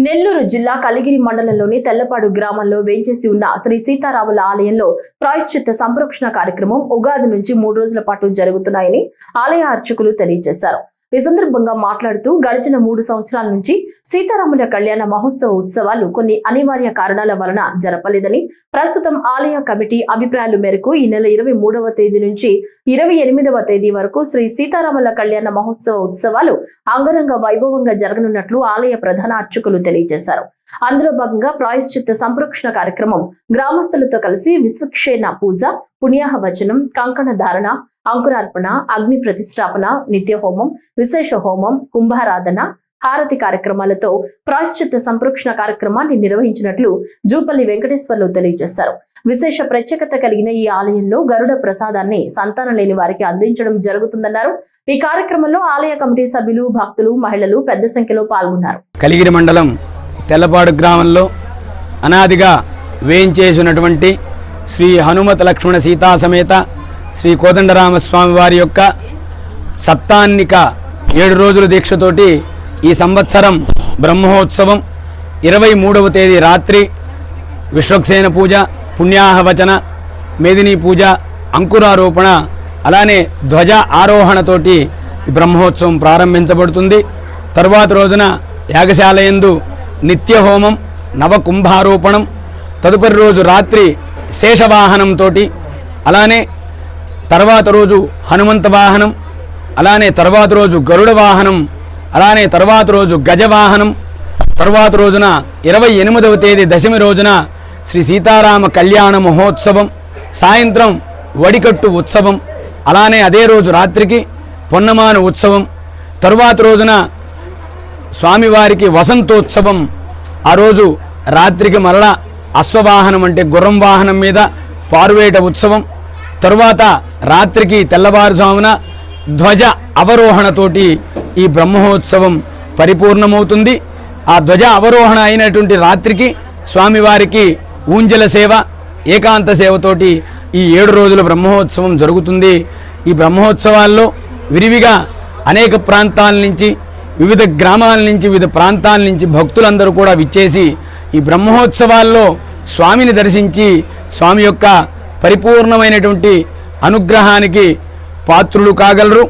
నెల్లూరు జిల్లా కలిగిరి మండలంలోని తెల్లపాడు గ్రామంలో వేంచేసి ఉన్న శ్రీ సీతారాముల ఆలయంలో ప్రాయశ్చిత్త సంప్రోక్షణ కార్యక్రమం ఉగాది నుంచి 3 రోజుల పాటు జరుగుతున్నాయని ఆలయ అర్చకులు తెలియజేశారు. ఈ సందర్భంగా మాట్లాడుతూ గడిచిన 3 సంవత్సరాల నుంచి సీతారాముల కళ్యాణ మహోత్సవ ఉత్సవాలు కొన్ని అనివార్య కారణాల వలన జరపలేదని, ప్రస్తుతం ఆలయ కమిటీ అభిప్రాయాల మేరకు ఈ నెల 23వ తేదీ నుంచి 28వ తేదీ వరకు శ్రీ సీతారాముల కళ్యాణ మహోత్సవ ఉత్సవాలు అంగరంగ వైభవంగా జరగనున్నట్లు ఆలయ ప్రధాన అర్చకులు తెలియజేశారు. అందులో భాగంగా ప్రాయశ్చిత్త సంప్రోక్షణ కార్యక్రమం గ్రామస్తులతో కలిసి విశ్వక్షేణ పూజ, పుణ్యాహ వచనం, కంకణ ధారణ, అంకురార్పణ, అగ్ని ప్రతిష్టాపన, నిత్య హోమం, విశేష హోమం, కుంభారాధన, హారతి కార్యక్రమాలతో ప్రాయశ్చిత్త సంప్రోక్షణ కార్యక్రమాన్ని నిర్వహించినట్లు జూపల్లి వెంకటేశ్వర్లు తెలియజేశారు. విశేష ప్రత్యేకత కలిగిన ఈ ఆలయంలో గరుడ ప్రసాదాన్ని సంతానం లేని వారికి అందించడం జరుగుతుందన్నారు. ఈ కార్యక్రమంలో ఆలయ కమిటీ సభ్యులు, భక్తులు, మహిళలు పెద్ద సంఖ్యలో పాల్గొన్నారు. కలిగిరి మండలం తెల్లపాడు గ్రామంలో అనాదిగా వేయించేసినటువంటి శ్రీ హనుమత లక్ష్మణ సీతా సమేత శ్రీ కోదండరామస్వామి వారి యొక్క సప్తాన్నిక 7 రోజుల దీక్షతోటి ఈ సంవత్సరం బ్రహ్మోత్సవం 23వ తేదీ రాత్రి విశ్వక్సేన పూజ, పుణ్యాహవచన, మేదినీ పూజ, అంకురారోపణ, అలానే ధ్వజ ఆరోహణతోటి ఈ బ్రహ్మోత్సవం ప్రారంభించబడుతుంది. తరువాత రోజున యాగశాలయందు నిత్య హోమం, నవకుంభారోపణం, తదుపరి రోజు రాత్రి శేషవాహనంతో, అలానే తర్వాత రోజు హనుమంత వాహనం, అలానే తర్వాత రోజు గరుడ వాహనం, అలానే తర్వాత రోజు గజవాహనం, తర్వాత రోజున 28వ తేదీ దశమి రోజున శ్రీ సీతారామ కళ్యాణ మహోత్సవం, సాయంత్రం వడికట్టు ఉత్సవం, అలానే అదే రోజు రాత్రికి పొన్నమాను ఉత్సవం, తరువాత రోజున స్వామివారికి వసంతోత్సవం, ఆ రోజు రాత్రికి మరలా అశ్వవాహనం అంటే గుర్రం వాహనం మీద పారువేట ఉత్సవం, తరువాత రాత్రికి తెల్లవారుజామున ధ్వజ అవరోహణతోటి ఈ బ్రహ్మోత్సవం పరిపూర్ణమవుతుంది. ఆ ధ్వజ అవరోహణ అయినటువంటి రాత్రికి స్వామివారికి ఊంజల సేవ, ఏకాంత సేవతోటి ఈ 7 రోజుల బ్రహ్మోత్సవం జరుగుతుంది. ఈ బ్రహ్మోత్సవాల్లో విరివిగా అనేక ప్రాంతాల నుంచి, వివిధ గ్రామాల నుంచి, వివిధ ప్రాంతాల నుంచి భక్తులందరూ కూడా విచ్చేసి ఈ బ్రహ్మోత్సవాల్లో స్వామిని దర్శించి స్వామి యొక్క పరిపూర్ణమైనటువంటి అనుగ్రహానికి పాత్రులు కాగలరు.